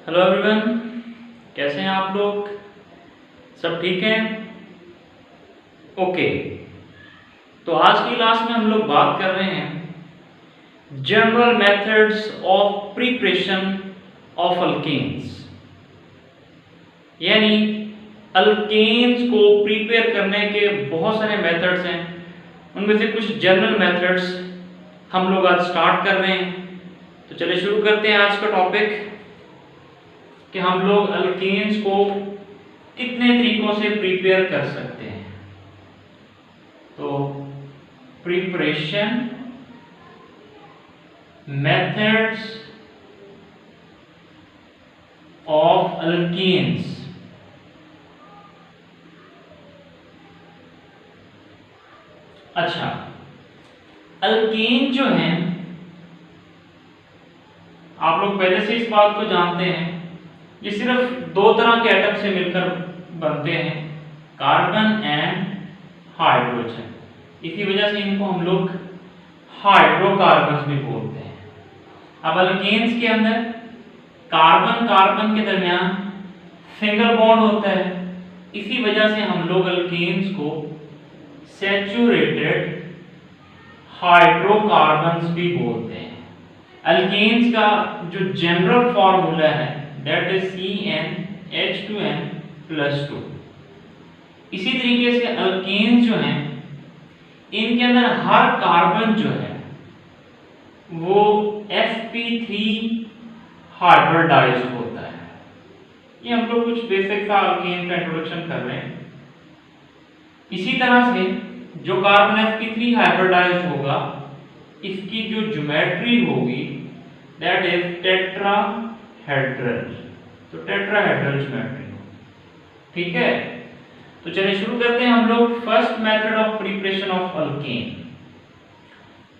Hello everyone, कैसे हैं आप लोग? सब ठीक हैं? ओके। तो आज की क्लास में हम लोग बात कर रहे हैं general methods of preparation of alkenes, यानी अल्केन्स को प्रिपेयर करने के बहुत सारे मेथड्स हैं। उनमें से कुछ जनरल मेथड्स हम लोग आज स्टार्ट कर रहे हैं। तो चलिए शुरू करते हैं आज का टॉपिक कि हम लोग अल्केन्स को कितने तरीकों से प्रिपेयर कर सकते हैं। तो प्रिपरेशन मेथड्स ऑफ अल्केन्स। अच्छा, अल्केन जो हैं, आप लोग पहले से इस बात को जानते हैं, ये सिर्फ दो तरह के एटम से मिलकर बनते हैं, कार्बन एंड हाइड्रोजन। इसी वजह से इनको हम लोग हाइड्रोकार्बन्स भी बोलते हैं। अब अल्केन्स के अंदर कार्बन कार्बन के दरमियान सिंगल बॉन्ड होता है, इसी वजह से हम लोग अल्केन्स को सैचुरेटेड हाइड्रोकार्बन्स भी बोलते हैं। अल्केन्स का जो जनरल फॉर्मूला है दैट इज CnH2n+2। इसी तरीके से अल्केन्स जो हैं, इनके अंदर हर कार्बन जो है वो sp3 हाइब्रिडाइज्ड होता है। ये हम लोग कुछ बेसिक सा अल्केन का इंट्रोडक्शन कर रहे हैं। इसी तरह से जो कार्बन sp3 हाइब्रिडाइज्ड होगा, इसकी जो ज्योमेट्री होगी दैट इज टेट्राहेड्रल। तो टेट्राहेड्रल ज्योमेट्री, ठीक है। तो चलिए शुरू करते हैं हम लोग first method of preparation of alkane.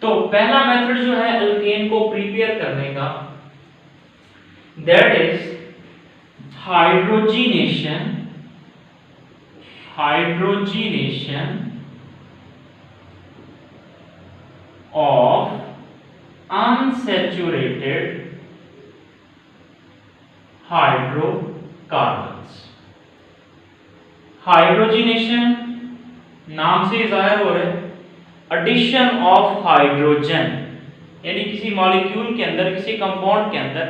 तो पहला मेथड जो है अल्केन को प्रिपेयर करने का that is hydrogenation of unsaturated hydrocarbons। Hydrogenation नाम से जाहिर हो रहा है एडिशन ऑफ हाइड्रोजन, यानी किसी मॉलिक्यूल के अंदर, किसी कंपाउंड के अंदर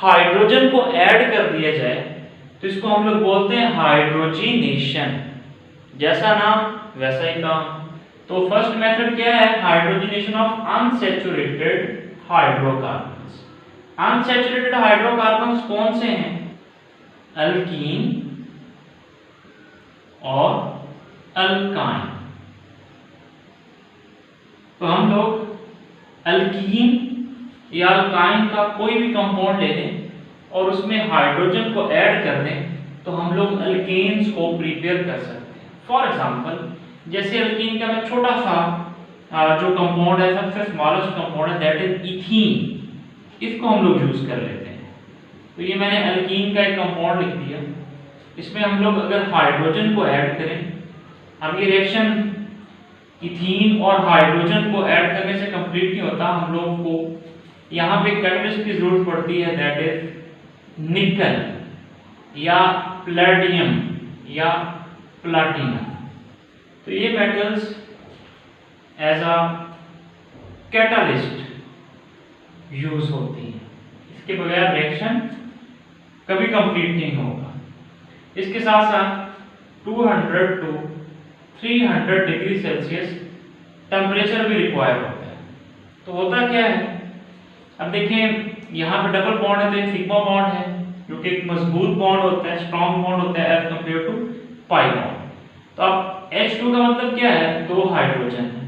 हाइड्रोजन को ऐड कर दिया जाए तो इसको हम लोग बोलते हैं हाइड्रोजीनेशन। जैसा नाम वैसा ही काम। तो फर्स्ट मेथड क्या है? Hydrogenation of unsaturated hydrocarbons. Unsaturated hydrocarbons कौन से हैं? अल्कीन और अल्काइन। तो हम लोग अल्कीन या अल्काइन का कोई भी कंपाउंड ले लें और उसमें हाइड्रोजन को ऐड कर दें तो हम लोग अल्केन्स को प्रिपेयर कर सकते हैं। फॉर एग्जांपल, जैसे अल्कीन का मैं छोटा सा जो कंपाउंड है, सबसे स्मॉलेस्ट कंपाउंड है दैट इज इथीन, इसको हम लोग यूज कर लेते हैं। तो ये मैंने अल्कीन का एक कंपाउंड लिख दिया। इसमें हम लोग अगर हाइड्रोजन को ऐड करें, अब ये रिएक्शन इथीन और हाइड्रोजन को ऐड करने से कंप्लीट नहीं होता, हम लोग को यहाँ पे कैटलिस्ट की जरूरत पड़ती है दैट इज निकल या प्लेटिनम या प्लाटिनम। तो ये metals as a catalyst use होती हैं। इसके बगैर रिएक्शन कभी कंप्लीट नहीं होगा। इसके साथ साथ 200 to 300 डिग्री सेल्सियस टेम्परेचर भी रिक्वायर होता है। तो होता क्या है, अब देखें यहाँ पे डबल बॉन्ड है तो एक सिग्मा बॉन्ड है जो कि एक मजबूत बॉन्ड होता है, स्ट्रॉन्ग बॉन्ड होता है as compare to pi bond. तो अब H2 का मतलब क्या है? दो हाइड्रोजन है।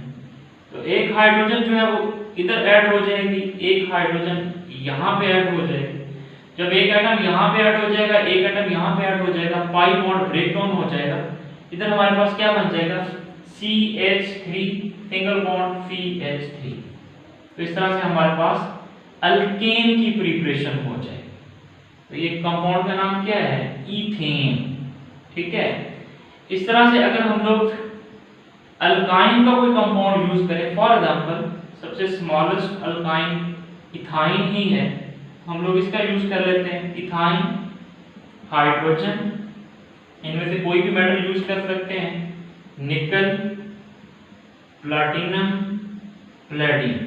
तो एक हाइड्रोजन जो है वो इधर ऐड हो जाएगी, एक हाइड्रोजन यहाँ पे ऐड हो जाएगी। जब एक एटम यहाँ पे ऐड हो जाएगा, एक एटम यहाँ पे ऐड हो जाएगा, पाई बॉन्ड ब्रेक डाउन हो जाएगा। इधर हमारे पास क्या बन जाएगा? CH3 single bond CH3। तो इस तरह से हमारे पास अल्केन की प्रिपरेशन हो जाएगी। तो ये कंपाउंड का नाम क्या है? ईथेन, ठीक है। इस तरह से अगर हम लोग अल्काइन का कोई कंपाउंड यूज करें, फॉर एग्जांपल सबसे स्मॉलेस्ट अल्काइन इथाइन ही है, हम लोग इसका यूज कर लेते हैं, इथाइन, हाइड्रोजन, इनमें से कोई भी मेटल यूज कर सकते हैं, निकल, प्लैटिनम, प्लेडियम,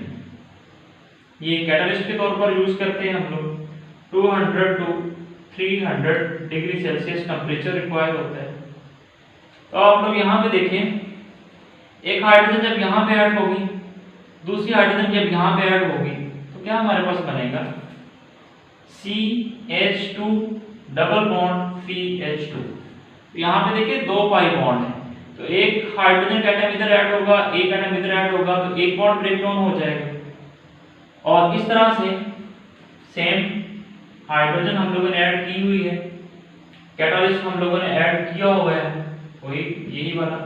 ये कैटलिस्ट के तौर पर यूज करते हैं हम लोग। 200 to 300 degree Celsius temperature require होता है। तो आप लोग यहाँ पे देखें, एक हाइड्रोजन जब यहाँ पे ऐड होगी, दूसरी हाइड्रोजन जब यहाँ पे ऐड होगी, तो क्या हमारे पास बनेगा, CH2 डबल बॉन्ड CH2। तो यहाँ पे देखिए 2 पाई बॉन्ड है, तो एक हाइड्रोजन का एटम इधर ऐड होगा, एक एटम इधर ऐड होगा, तो एक बॉन्ड ब्रेक डाउन हो जाएगा। और इस तरह से सेम हाइड्रोजन हम लोगों ने ऐड की हुई है, कैटालिस्ट हम लोगों ने ऐड किया हुआ है, वही यही वाला।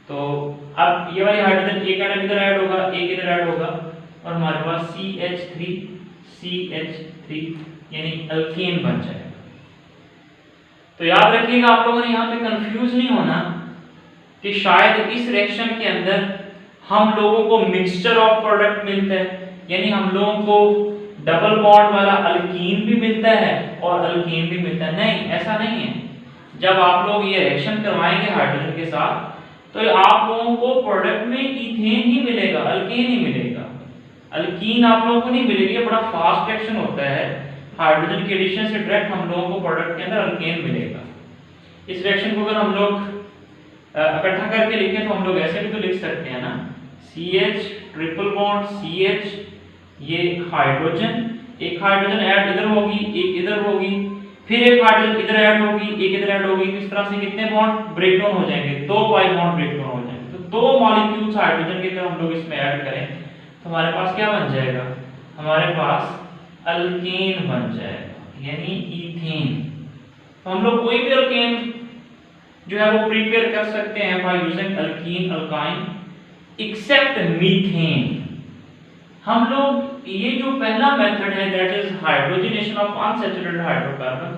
तो अब ये वाली हाइड्रोजन एक एटम इधर ऐड होगा, एक इधर ऐड होगा, और हमारे पास CH3 यानी अल्केन बन जाएगा। तो याद रखिएगा आप लोगों ने यहाँ पे कंफ्यूज नहीं होना कि शायद इस रिएक्शन के अंदर हम लोगों को मिक्सचर ऑफ प्रोडक्ट मिलता है, यानी हम लोगों को डबल बॉन्ड वाला अल्कीन भी मिलता है और अल्कीन भी मिलता है। नहीं, ऐसा नहीं है। जब आप लोग ये रिएक्शन करवाएंगे हाइड्रोजन के साथ, तो आप लोगों को प्रोडक्ट में इथेन ही मिलेगा, अल्केन ही मिलेगा, अल्कीन आप लोगों को नहीं मिलेगी। ये बड़ा फास्ट रिएक्शन होता है, हाइड्रोजन के एडिशन से डायरेक्ट हम लोगों को प्रोडक्ट के अंदर अल्केन मिलेगा। इस रिएक्शन को अगर हम लोग इकट्ठा करके लिखें तो हम लोग ऐसे भी तो लिख सकते हैं ना, CH ट्रिपल बॉन्ड CH, ये हाइड्रोजन, एक हाइड्रोजन ऐड इधर होगी, एक इधर होगी, फिर एक हाइड्रोजन इधर ऐड होगी, एक इधर ऐड होगी। इस तरह से कितने बॉन्ड ब्रेक डाउन हो जाएंगे, 2 पाई बॉन्ड ब्रेक डाउन हो जाएंगे। तो 2 मॉलिक्यूल्स हाइड्रोजन के अगर हम लोग इसमें ऐड करें तो हमारे पास क्या बन जाएगा, हमारे पास अल्केन बन जाएगा, यानी ईथेन। तो हम लोग कोई भी अल्केन जो है वो प्रिपेयर कर सकते हैं by using alkene alkyne except methane. हम लोग ये जो पहला मेथड है that is hydrogenation of unsaturated hydrocarbon,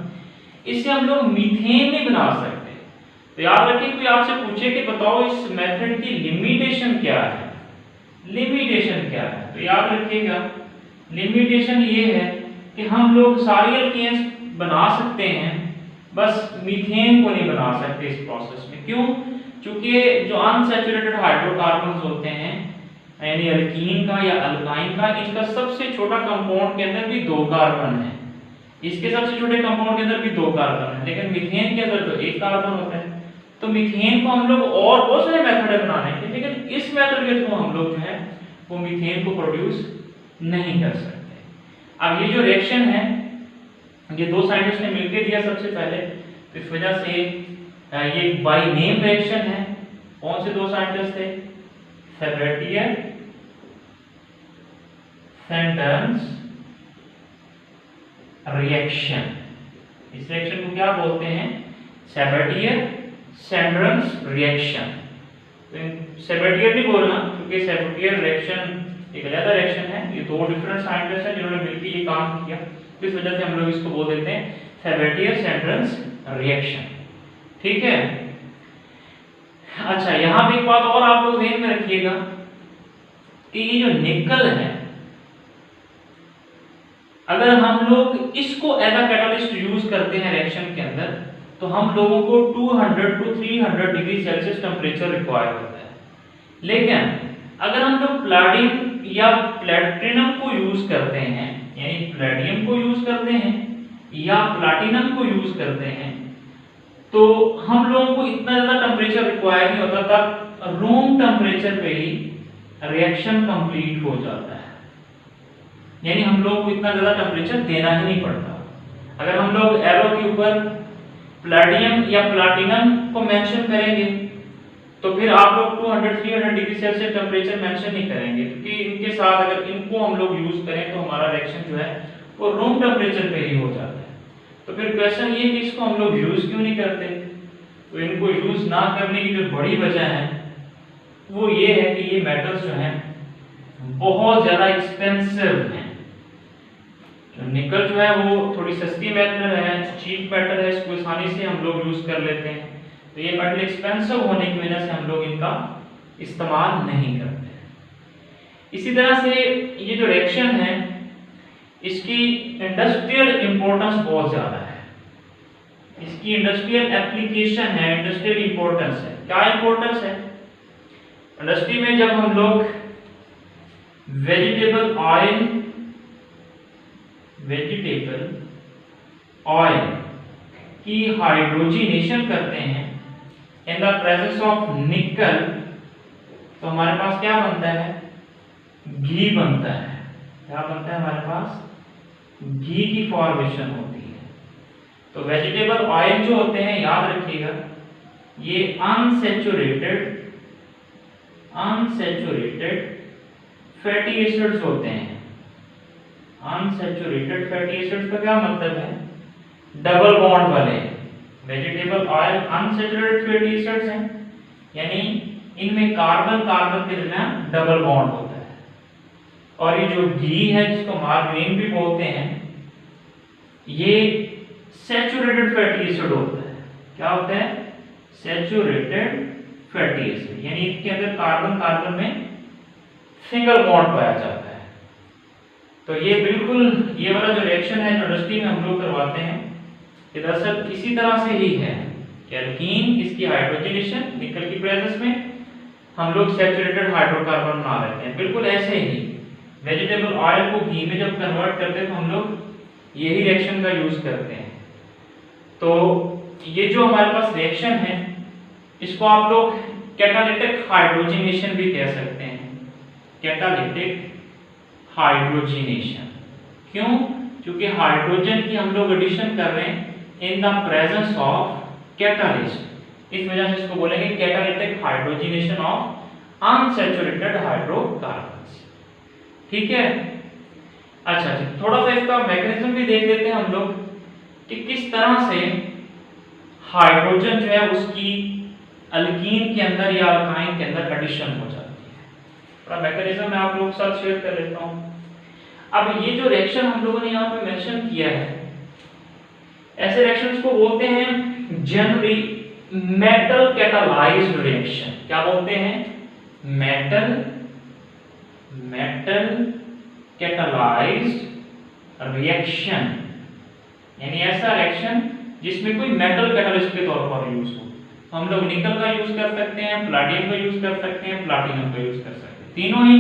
इससे हम लोग मीथेन नहीं बना सकते। तो याद रखिए, कोई आपसे पूछे कि बताओ इस मेथड की लिमिटेशन क्या है, लिमिटेशन क्या है, तो याद रखिएगा लिमिटेशन ये है कि हम लोग सारी अल्केन्स बना सकते हैं, बस मीथेन को नहीं बना सकते इस प्रोसेस में। क्यों? क्योंकि जो अनसैचुरेटेड हाइड्रोकार्बन्स होते हैं, यानी अल्कीन का या अल्काइन का, इनका सबसे छोटा कंपाउंड के अंदर भी 2 कार्बन है, इसके सबसे छोटे कंपाउंड के अंदर भी 2 कार्बन है, लेकिन मीथेन के अंदर तो 1 कार्बन होता है। तो मीथेन को हम लोग और बहुत सारे मेथड है बनाने के, लेकिन इस मेथड के थ्रू हम लोग जो है वो मीथेन को प्रोड्यूस नहीं कर सकते। अब ये जो रिएक्शन है, ये 2 साइंटिस्ट ने मिलकर दिया सबसे पहले, तो इस वजह से ये बाय नेम रिएक्शन है। कौन से 2 साइंटिस्ट थे? सेबेटियर सेंडर्स रिएक्शन। इस रिएक्शन को क्या बोलते हैं? सेबेटियर सेंडर्स रिएक्शन। तो सेबेटियर नहीं बोलना, क्योंकि सेबेटियर रिएक्शन एक अलग रिएक्शन है, ये 2 डिफरेंट साइंटिस्ट हैं जिन्होंने मिलकर ये काम किया, तो इस वजह से हम लोग इसको बोल देते हैं सेबेटियर सेंडर्स रिएक्शन। ठीक है। अच्छा, यहां पे एक बात और आप लोग ध्यान में रखिएगा कि ये जो निकल है, अगर हम लोग इसको एज अ कैटलिस्ट यूज करते हैं रिएक्शन के अंदर, तो हम लोगों को 200 to 300 degree Celsius temperature require होता है। लेकिन अगर हम लोग प्लैटिनम या प्लैटिनम को यूज करते हैं, यानी प्लेडियम को यूज करते हैं या प्लैटिनम को यूज करते हैं, तो हम लोगों को इतना ज्यादा टेम्परेचर रिक्वायर नहीं होता, तब रूम टेम्परेचर पे ही रिएक्शन कंप्लीट हो जाता है, यानी हम लोगों को इतना ज्यादा टेम्परेचर देना ही नहीं पड़ता। अगर हम लोग एरो के ऊपर प्लेडियम या प्लैटिनम को मेंशन करेंगे, तो फिर आप लोग 200-300 डिग्री सेल्सियस टेम्परेचर मेंशन नहीं करेंगे, क्योंकि इनके साथ अगर इनको हम लोग यूज करें तो हमारा रिएक्शन जो है वो रूम टेम्परेचर पे ही हो जाता है। तो फिर क्वेश्चन ये कि इसको हम लोग यूज क्यों नहीं करते? तो इनको यूज ना करने की जो बड़ी वजह है वो ये है कि ये मेटल्स जो हैं बहुत ज्यादा एक्सपेंसिव हैं। तो निकल जो है वो थोड़ी सस्ती मेटल है, चीप मेटल है, इसको आसानी से हम लोग यूज कर लेते हैं। तो ये मेटल एक्सपेंसिव होने की वजह से हम लोग इनका इस्तेमाल नहीं करते। इसी तरह से ये जो रिएक्शन है, इसकी इंडस्ट्रियल इंपॉर्टेंस बहुत ज्यादा है, इसकी इंडस्ट्रियल एप्लीकेशन है, इंडस्ट्रियल इंपॉर्टेंस है। क्या इंपॉर्टेंस है? इंडस्ट्री में जब हम लोग वेजिटेबल ऑयल की हाइड्रोजिनेशन करते हैं इन द प्रेजेंस ऑफ निकल, तो हमारे पास क्या बनता है? घी बनता है। क्या बनता है हमारे पास? घी की फॉर्मेशन होती है। तो वेजिटेबल ऑयल जो होते हैं, याद रखिएगा, ये अनसैचुरेटेड फैटी एसिड्स होते हैं। अनसैचुरेटेड फैटी एसिड्स का क्या मतलब है? डबल बॉन्ड वाले। Vegetable oil unsaturated fatty acids हैं, यानी इनमें कार्बन कार्बन के दरमियान डबल बॉन्ड होता है। और ये जो घी है, जिसको मार्गरीन भी बोलते हैं, ये सैचुरेटेड फैटी एसिड होता है। क्या होता है? सैचुरेटेड फैटी एसिड, यानी इसके अंदर कार्बन कार्बन में सिंगल बॉन्ड पाया जाता है। तो ये बिल्कुल ये वाला जो रिएक्शन है जो इंडस्ट्री में हम लोग करवाते हैं, ये दरअसल इसी तरह से ही है कि एल्कीन, इसकी हाइड्रोजनेशन निकल की प्रेजेंस में हम लोग सैचुरेटेड हाइड्रोकार्बन बना लेते हैं। बिल्कुल ऐसे ही वेजिटेबल ऑयल को घी में जब कन्वर्ट करते हैं तो हम लोग यही रिएक्शन का यूज करते हैं। तो ये जो हमारे पास रिएक्शन है, इसको आप लोग कैटालिटिक हाइड्रोजनेशन भी कह सकते हैं। कैटालिटिक हाइड्रोजनेशन क्यों? क्योंकि हाइड्रोजन की हम लोग एडिशन कर रहे हैं in the presence of catalyst, इस वजह से इसको बोलेंगे catalytic hydrogenation of unsaturated hydrocarbons. ठीक है, अच्छा जी, थोड़ा सा इसका मैकेनिज्म भी देख लेते हैं हम लोग कि किस तरह से हाइड्रोजन जो है उसकी अल्कीन के अंदर या अल्काइन के अंदर एडिशन हो जाती है। थोड़ा मैकेनिज्म मैं आप लोगों के साथ शेयर कर लेता हूं। अब ये जो रिएक्शन हम लोगों ने यहाँ पे मेंशन किया है, ऐसे रिएक्शंस को बोलते हैं जनरली मेटल कैटालाइज्ड रिएक्शन। क्या बोलते हैं? मेटल कैटालाइज्ड रिएक्शन, यानी ऐसा रिएक्शन जिसमें कोई मेटल कैटालिस्ट के तौर पर यूज हो। हम लोग निकल का यूज कर सकते हैं, प्लैटिनम का यूज कर सकते हैं, प्लैटिनम का यूज कर सकते हैं। तीनों ही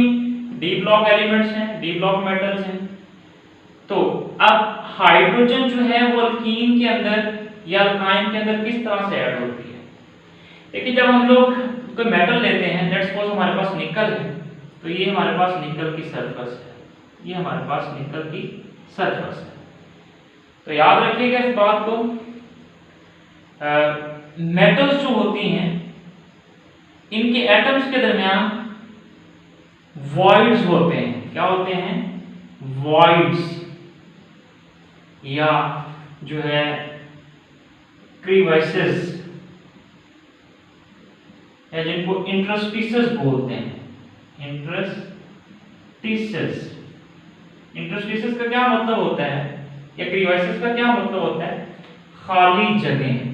डी ब्लॉक एलिमेंट्स हैं, डी ब्लॉक मेटल्स हैं। तो अब हाइड्रोजन जो है वो अल्कीन के अंदर या अल्काइन के अंदर किस तरह से ऐड होती है? देखिए, जब हम लोग कोई मेटल लेते हैं, लेट्स सपोज हमारे पास निकल है, तो ये हमारे पास निकल की सरफेस है, ये हमारे पास निकल की सरफेस है। तो याद रखिएगा इस बात को, मेटल्स जो होती हैं इनके एटम्स के दरमियान वॉइड्स होते हैं। क्या होते हैं? वॉइड्स, या जो है क्रीवाइसेस, या जिनको इंटरस्टिसेस बोलते हैं। इंटरस्टिसेस का क्या मतलब होता है, या क्रीवाइसेस का क्या मतलब होता है? खाली जगह।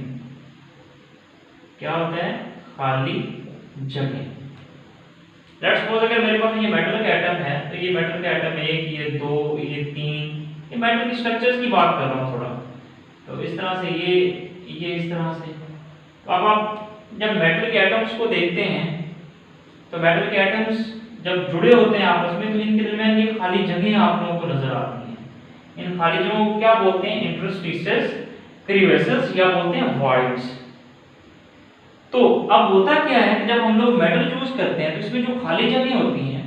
क्या होता है? खाली जगह। लेट्स सपोज अगर मेरे पास ये मेटल का एटम है, तो ये मेटल का एटम 1, ये 2, ये 3, ये मेटल की स्ट्रक्चर्स की बात कर रहा हूँ थोड़ा। तो इस तरह से ये इस तरह से। तो अब आप जब मेटल के एटम्स को देखते हैं, तो मेटल के एटम्स जब जुड़े होते हैं आपस में, तो इनके दरमियान ये खाली जगह आप लोगों को नजर आती हैं। इन खाली जगहों को क्या बोलते हैं? इंटरस्टिसेस, क्रीवाइसेस, या बोलते हैं वॉइड्स। तो अब होता क्या है कि जब हम लोग मेटल यूज करते हैं, तो इसमें जो खाली जगह होती हैं,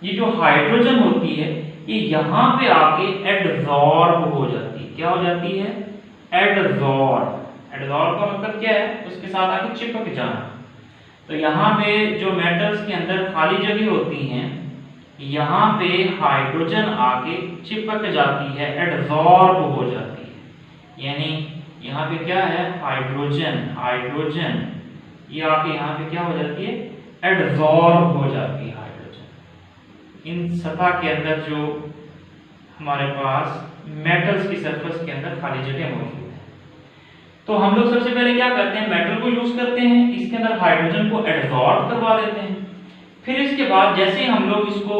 ये जो हाइड्रोजन होती है, ये यहाँ पे आके एडजॉर्ब हो जाती है। क्या हो जाती है? एडजॉर्ब। एडजॉर्ब का मतलब क्या है? उसके साथ आके चिपक जाना। तो यहाँ पे जो मेटल्स के अंदर खाली जगह होती हैं, यहाँ पे हाइड्रोजन आके चिपक जाती है, एडजॉर्ब हो जाती है। यानी यहाँ पे क्या है? हाइड्रोजन ये आके यहाँ पे क्या हो जाती है? एडजॉर्ब हो जाती है हाइड्रोजन इन सतह के अंदर जो हमारे पास मेटल्स की सरफेस के अंदर खाली जगह मौजूद है। तो हम लोग सबसे पहले क्या करते हैं? मेटल को यूज करते हैं, इसके अंदर हाइड्रोजन को एडजॉर्ब करवा देते हैं। फिर इसके बाद जैसे ही हम लोग इसको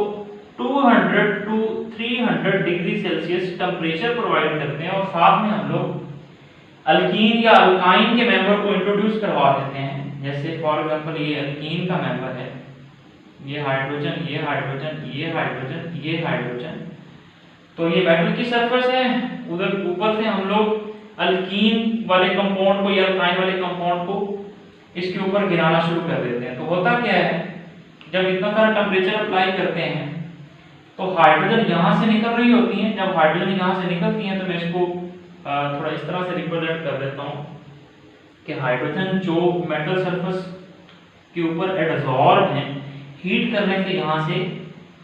200 to 300 degree Celsius temperature provide करते हैं और साथ में हम लोग अल्कीन या अल्काइन के मेंबर को इंट्रोड्यूस करवा देते हैं। जैसे फॉर एग्जांपल ये अल्कीन का मेंबर है, ये हाइड्रोजन, ये हाइड्रोजन, ये हाइड्रोजन, ये हाइड्रोजन। तो ये मेटल की सरफेस है, उधर ऊपर से हम लोग अल्कीन वाले कंपाउंड को या अल्काइन वाले कंपाउंड को इसके ऊपर गिराना शुरू कर देते हैं। तो होता क्या है, जब इतना सारा टेम्परेचर अप्लाई करते हैं तो हाइड्रोजन यहाँ से निकल रही होती हैं। जब हाइड्रोजन यहाँ से निकलती हैं तो मैं इसको थोड़ा इस तरह से रिप्रेजेंट कर देता हूँ कि हाइड्रोजन जो मेटल सरफेस के ऊपर एडसॉर्ब है, हीट करने से यहाँ से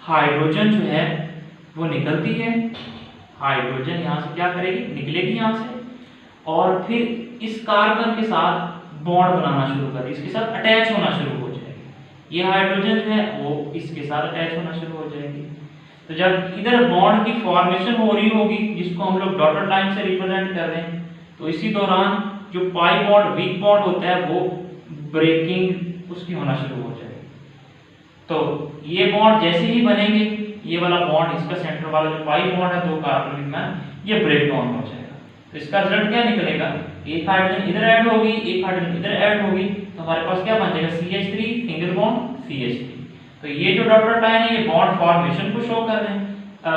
हाइड्रोजन जो है वो निकलती है। हाइड्रोजन यहाँ से क्या करेगी, निकलेगी यहाँ से और फिर इस कार्बन के साथ बॉन्ड बनाना शुरू कर देगी, इसके साथ अटैच होना शुरू हो जाएगी। ये हाइड्रोजन जो है वो इसके साथ अटैच होना शुरू हो जाएगी। तो जब इधर बॉन्ड की फॉर्मेशन हो रही होगी, जिसको हम लोग डॉटेड लाइन से रिप्रेजेंट कर रहे हैं, तो इसी दौरान जो पाई बॉन्ड वीक बॉन्ड होता है वो ब्रेकिंग उसकी होना शुरू हो जाएगी। तो ये बॉन्ड जैसे ही बनेंगे, ये वाला बॉन्ड, इसका सेंटर वाला जो पाई बॉन्ड है दो कार्बन में, ये ब्रेक डाउन हो जाएगा। तो इसका रिजल्ट क्या निकलेगा, एक हाइड्रोजन इधर ऐड होगी, एक हाइड्रोजन इधर ऐड होगी, तो हमारे पास क्या बन जाएगा, CH3 सिंगल बॉन्ड CH3। तो ये जो डॉटेड लाइन है ये बॉन्ड फॉर्मेशन को शो कर रहे हैं,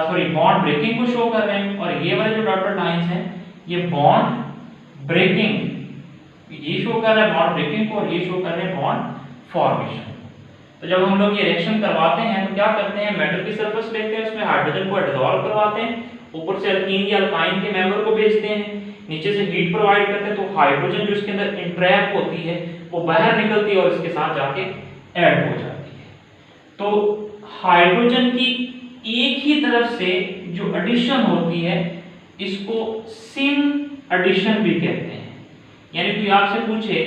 सॉरी बॉन्ड ब्रेकिंग को शो कर रहे हैं, और ये वाले जो डॉटेड लाइंस हैं ये बॉन्ड ब्रेकिंग, ये शो कर रहा है बॉन्ड ब्रेकिंग को, और ये शो कर रहे हैं बॉन्ड फॉर्मेशन। तो जब हम लोग ये रिएक्शन करवाते हैं तो क्या करते हैं, मेटल की सरफेस लेते हैं, उसमें हाइड्रोजन को डिसॉल्व करवाते हैं, ऊपर से अल्कीन या अल्काइन के मेंबर को भेजते हैं, नीचे से हीट प्रोवाइड करते हैं, तो हाइड्रोजन जो इसके अंदर इंट्रैप होती है वो बाहर निकलती है और इसके साथ जाके ऐड हो जाती है। तो हाइड्रोजन की एक ही तरफ से जो एडिशन होती है इसको सिन एडिशन भी कहते हैं। यानी कोई आपसे पूछे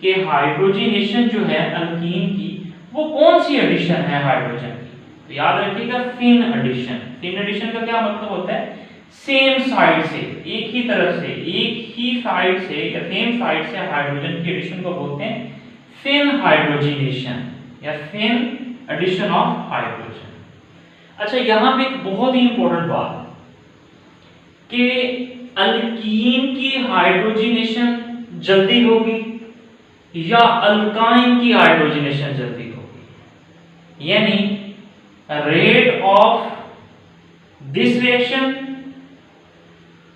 कि हाइड्रोजनेशन जो है अल्कीन की वो कौन सी एडिशन है हाइड्रोजन की, तो याद रखिएगा सिन एडिशन। सिन एडिशन का क्या मतलब होता है, सेम साइड से, एक ही तरफ से, एक ही साइड से या सेम साइड से हाइड्रोजन की एडिशन को बोलते हैं सिन हाइड्रोजनेशन या सिन एडिशन ऑफ हाइड्रोजन। अच्छा, यहां पे एक बहुत ही इंपॉर्टेंट बात कि अल्कीन की हाइड्रोजनेशन जल्दी होगी या अल्काइन की हाइड्रोजनेशन जल्दी होगी, यानी rate of this reaction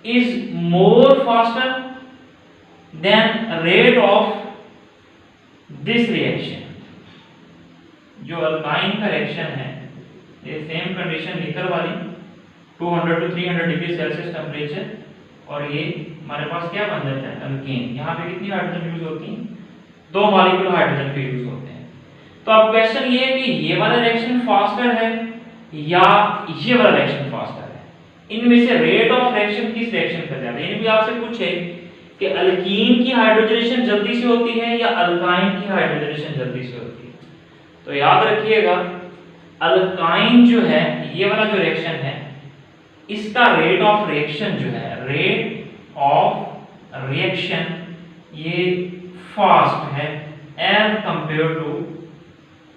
is more faster than rate of this reaction। जो अल्काइन का रिएक्शन है ये सेम कंडीशन निकल वाली 200 टू 300 डिग्री सेल्सियस टेम्परेचर, और ये हमारे पास क्या बन जाता है अल्कीन। यहाँ पे कितनी हाइड्रोजन यूज होती हैं, 2 मॉलिक्यूल हाइड्रोजन के यूज होते हैं। तो अब क्वेश्चन ये है कि ये वाला रिएक्शन फास्टर है या ये वाला रिएक्शन फास्टर है, इनमें से रेट ऑफ रिएक्शन किस रिएक्शन का ज्यादा है। यदि आपसे पूछे कि अल्कीन की हाइड्रोजनेशन जल्दी से होती है या अल्काइन की हाइड्रोजनेशन जल्दी से होती है, तो याद रखिएगा अल्काइन जो है ये वाला जो रिएक्शन है इसका रेट ऑफ रिएक्शन जो है, रेट ऑफ रिएक्शन ये फास्ट है as compare to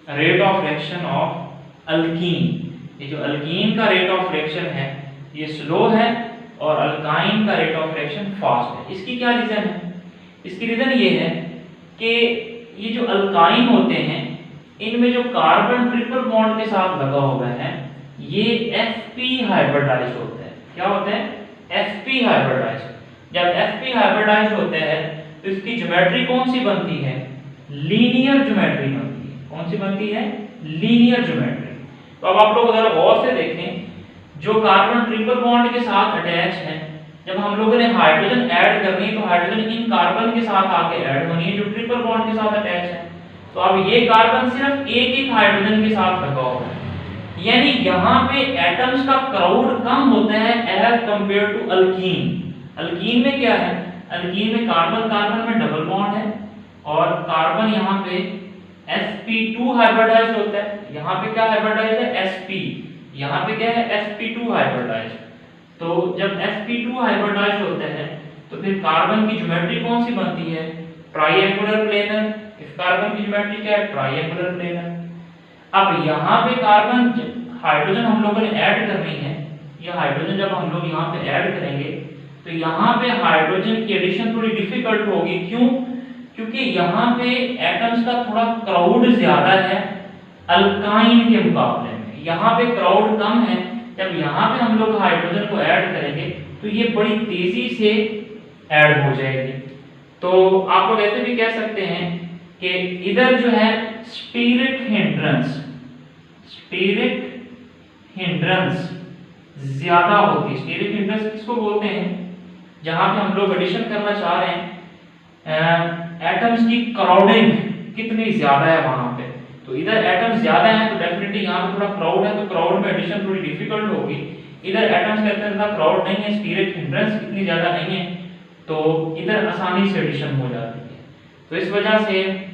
rate of reaction of alkene. ये जो अल्कीन का रेट ऑफ रिएक्शन है ये स्लो है और अल्काइन का रेट ऑफ रिएक्शन फास्ट है। इसकी क्या रीजन है, इसकी रीजन ये है कि ये जो अल्काइन होते हैं इनमें जो कार्बन ट्रिपल बॉन्ड के साथ लगा हुआ है ये sp हाइब्रिडाइज होता है। क्या होता है, sp हाइब्रिडाइज। जब sp हाइब्रिडाइज होते हैं तो इसकी ज्योमेट्री कौन सी बनती है, लीनियर ज्योमेट्री बनती है। कौन सी बनती है, लीनियर ज्योमेट्री। तो अब आप लोग जरा गौर से देखें, जो कार्बन ट्रिपल बॉन्ड के साथ अटैच है, जब हम लोगों ने हाइड्रोजन ऐड करनी है तो हाइड्रोजन इन कार्बन के साथ आके ऐड होनी है जो ट्रिपल बॉन्ड के साथ अटैच है। तो अब ये कार्बन सिर्फ एक हाइड्रोजन के साथ लगा हुआ है, यानी यहाँ पे एटम्स का क्राउड कम होता है as compare to alkene. Alkene में क्या है, अल्कीन में कार्बन कार्बन में डबल बॉन्ड है और कार्बन यहाँ पे sp2 हाइब्रिडाइज होता है, यहाँ पे क्या हाइब्रिडाइज है sp, यहाँ पे क्या है sp2 हाइब्रिडाइज। तो जब sp2 हाइब्रिडाइज होता है तो फिर कार्बन की ज्योमेट्री कौन सी बनती है, ट्रायंगुलर प्लेनर। इस कार्बन की ज्योमेट्री क्या है, ट्रायंगुलर प्लेनर। अब यहाँ पे कार्बन हाइड्रोजन हम लोगों ने ऐड करनी है, ये हाइड्रोजन जब हम लोग यहाँ पे ऐड करेंगे तो यहाँ पे हाइड्रोजन की एडिशन थोड़ी डिफिकल्ट होगी। क्यों? क्योंकि यहाँ पे एटम्स का थोड़ा क्राउड ज्यादा है अल्काइन के मुकाबले में, यहाँ पे क्राउड कम है। जब यहाँ पे हम लोग हाइड्रोजन को ऐड करेंगे तो ये बड़ी तेजी से ऐड हो जाएगी। तो आप लोग ऐसे भी कह सकते हैं कि इधर जो है स्टीरिक हिंड्रेंस ज्यादा होती है। स्टीरिक हिंड्रेंस किसको बोलते हैं? जहां पे हम लोग एडिशन करना चाह रहे हैं, एटम्स की क्राउडिंग कितनी ज्यादा है वहां पे, तो इधर एटम्स ज्यादा है तो डेफिनेटली यहाँ पे थोड़ा क्राउड है, तो क्राउड में एडिशन थोड़ी डिफिकल्ट होगी। इधर एटम्स के अंदर इतना क्राउड नहीं है, स्टीरिक हिंड्रेंस इतनी ज्यादा नहीं है, तो इधर आसानी से एडिशन हो जाती है। तो इस वजह से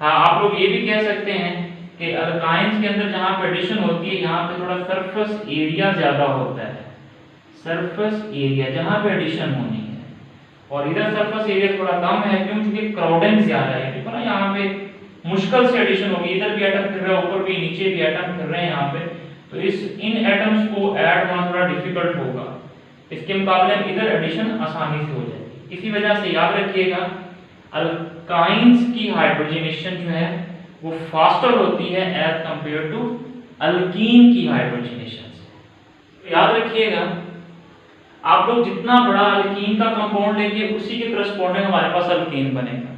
हाँ, आप लोग ये भी कह सकते हैं कि अल्काइंस के अंदर जहाँ पे एडिशन होती है यहाँ पे थोड़ा सरफेस एरिया ज्यादा होता है, सरफेस एरिया जहाँ पे एडिशन होनी है, और इधर सरफेस एरिया थोड़ा कम है। क्यों? क्योंकि क्राउडिंग ज्यादा है, क्योंकि ना यहाँ पे मुश्किल से एडिशन होगी। इधर भी एटम फिर रहे हैं, ऊपर भी नीचे भी एटम फिर रहे हैं यहाँ पे, तो इन एटम्स को ऐड होना थोड़ा डिफिकल्ट होगा। इसके मुकाबले में इधर एडिशन आसानी से हो जाएगी। इसी वजह से याद रखिएगा अल्काइंस की हाइड्रोजनेशन जो है वो फास्टर होती है एज कंपेयर टू अल्कीन की हाइड्रोजनेशन से। याद रखिएगा आप लोग जितना बड़ा अल्कीन का कंपाउंड लेंगे उसी के करस्पॉन्डिंग हमारे पास अल्कीन बनेगा।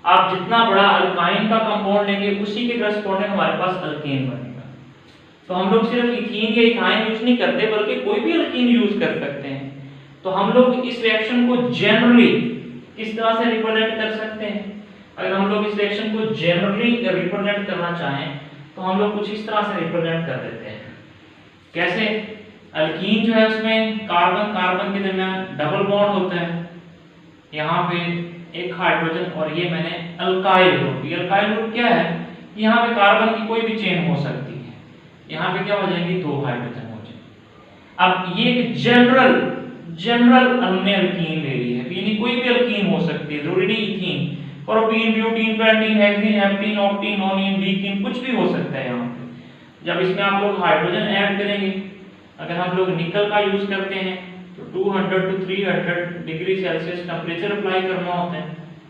आप जितना बड़ा अल्काइन का कंपाउंड लेंगे उसी के करस्पॉन्डिंग हमारे पास अल्कीन बनेगा। तो हम लोग सिर्फ इथीन या इथाइन यूज नहीं करते बल्कि कोई भी अल्कीन यूज कर सकते हैं। तो हम लोग इस रिएक्शन को जनरली किस तरह से रिप्रेजेंट कर सकते हैं? अगर हम लोग इस रिएक्शन को जनरली रिप्रेजेंट करना चाहें तो हम लोग कुछ इस तरह से रिप्रेजेंट कर देते हैं। कैसे? अल्कीन जो है उसमें कार्बन कार्बन के दरमियान डबल बॉन्ड होता है, यहाँ पे एक हाइड्रोजन, और ये मैंने अल्काइल ग्रुप। ये अल्काइल ग्रुप क्या है? यहाँ पे कार्बन की कोई भी चेन हो सकती है, यहाँ पे क्या हो जाएंगी? 2 हाइड्रोजन हो जाएंगे। अब ये एक जनरल हमने अल्कीन ले ली है, यानी कोई भी अल्कीन हो सकती है, जरूरी नहीं ethene, propene, butene, pentene, hexene, heptene, octene, nonene, decene, कुछ भी हो सकता है यहाँ पे। जब इसमें आप लोग हाइड्रोजन ऐड करेंगे, अगर हम लोग निकल का यूज करते हैं तो 200 to 300 degree Celsius temperature apply करना होता है,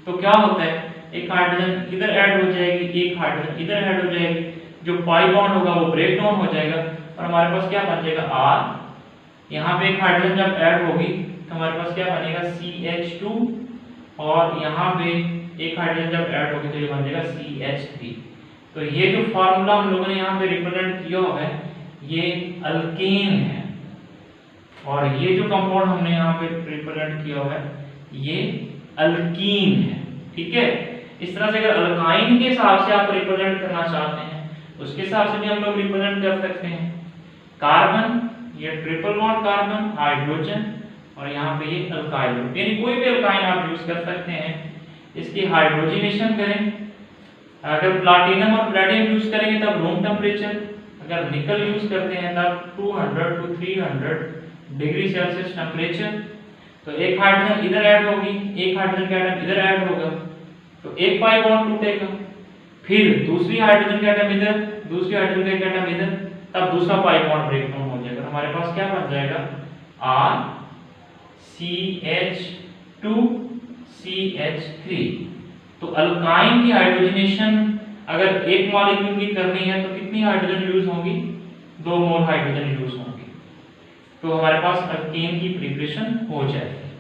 तो क्या होता है? एक हाइड्रोजन इधर ऐड हो जाएगी, एक हाइड्रोजन इधर ऐड हो जाएगी, जो पाई बॉन्ड होगा वो ब्रेक डाउन हो जाएगा और हमारे पास क्या बन जाएगा? R। यहाँ पे एक हाइड्रोजन जब ऐड होगी तो हमारे पास क्या बनेगा? CH2, और यहाँ पे एक हाइड्रोजन जब ऐड होगी तो ये बन जाएगा CH3। तो ये जो फार्मूला हम लोगों ने यहाँ पे रिप्रेजेंट किया हुआ है ये अल्केन है, और ये जो कंपाउंड हमने यहाँ पे रिप्रेजेंट किया हुआ है ये अल्कीन है। ठीक है? इस तरह से अगर अल्काइन के हिसाब से आप रिप्रेजेंट करना चाहते हैं उसके हिसाब से भी हम लोग रिप्रेजेंट कर सकते हैं। कार्बन, ये ट्रिपल बॉन्ड कार्बन, हाइड्रोजन, और यहाँ पे ये अल्काइल ग्रुप, यानी कोई भी अल्काइन आप यूज कर सकते हैं। इसकी हाइड्रोजनेशन करें, अगर प्लैटिनम और प्लेटिनम यूज करेंगे तब रूम टेम्परेचर, अगर निकल यूज करते हैं तब 200 to 300 डिग्री सेल्सियस टेम्परेचर। तो एक हाइड्रोजन इधर ऐड होगी, एक हाइड्रोजन का एटम इधर ऐड होगा, तो एक पाई बॉन्ड टूटेगा, फिर दूसरी हाइड्रोजन का एटम इधर, दूसरी हाइड्रोजन का एटम इधर, तब दूसरा पाई बॉन्ड ब्रेक डाउन हो जाएगा। हमारे पास क्या बन जाएगा? RCH2CH3। तो अल्काइन की हाइड्रोजनेशन अगर एक मॉलिक्यूल की करनी है तो कितनी हाइड्रोजन यूज होंगी? 2 मोल हाइड्रोजन यूज होंगी, तो हमारे पास अल्केन की प्रिपरेशन हो जाएगी।